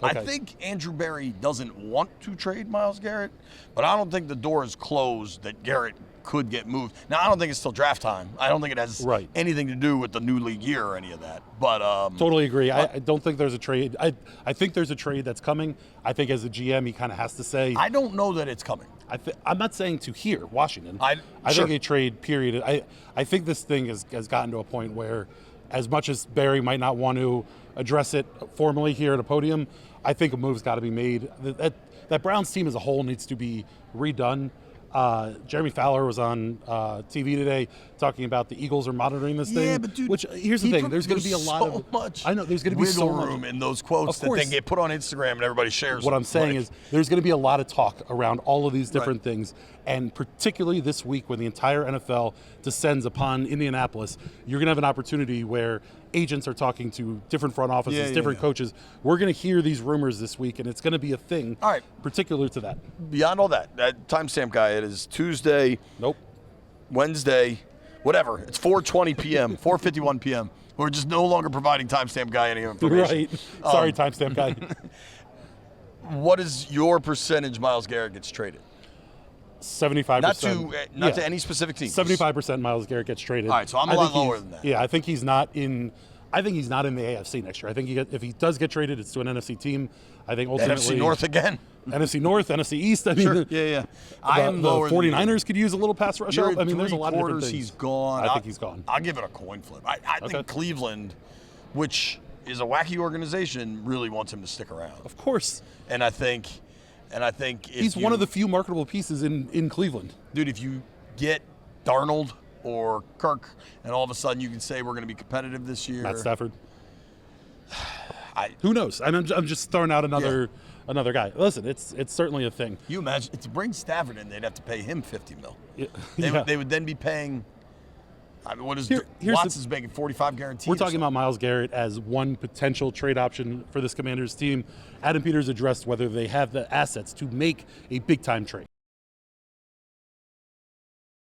Okay. I think Andrew Berry doesn't want to trade Myles Garrett, but I don't think the door is closed that Garrett could get moved. Now, I don't think it's still draft time. I don't think it has anything to do with the new league year or any of that. But totally agree. I don't think there's a trade. I think there's a trade that's coming. I think as a GM, he kind of has to say. I don't know that it's coming. I'm not saying to here, Washington. I think a trade, period. I think this thing has gotten to a point where, as much as Barry might not want to address it formally here at a podium, I think a move's got to be made. That Browns team as a whole needs to be redone. Jeremy Fowler was on TV today talking about the Eagles are monitoring this thing. Yeah, but dude, which here's the thing: there's going to be a lot of much. I know there's going to be so much room in those quotes that then get put on Instagram and everybody shares. What I'm saying is there's going to be a lot of talk around all of these different things, and particularly this week when the entire NFL descends upon Indianapolis, you're going to have an opportunity where agents are talking to different front offices, different coaches. We're going to hear these rumors this week, and it's going to be a thing. All right, particular to that. Beyond all that timestamp guy, it is Tuesday. Nope. Wednesday, whatever. It's 4:20 p.m., 4:51 p.m. We're just no longer providing timestamp guy any information. Right. Sorry, timestamp guy. What is your percentage Myles Garrett gets traded? 75%. Not to any specific team. 75% Myles Garrett gets traded. All right, so I'm a lot lower than that. Yeah, I think he's not in the AFC next year. I think if he does get traded, it's to an NFC team. I think ultimately NFC North again. NFC North, NFC East. I mean, sure. Yeah. I am the 49ers could use a little pass rush help. I mean, there's a lot of different things. He's gone. I think he's gone. I'll give it a coin flip. I think Cleveland, which is a wacky organization, really wants him to stick around. Of course. And I think he's one of the few marketable pieces in Cleveland. Dude, if you get Darnold or Kirk, and all of a sudden you can say we're going to be competitive this year. Matt Stafford. Who knows? I'm just throwing out another guy. Listen, it's certainly a thing. You imagine to bring Stafford in, they'd have to pay him $50 million. Yeah. They would then be paying. What is Watson's making 45 guaranteed? We're talking about Myles Garrett as one potential trade option for this Commanders team. Adam Peters addressed whether they have the assets to make a big time trade.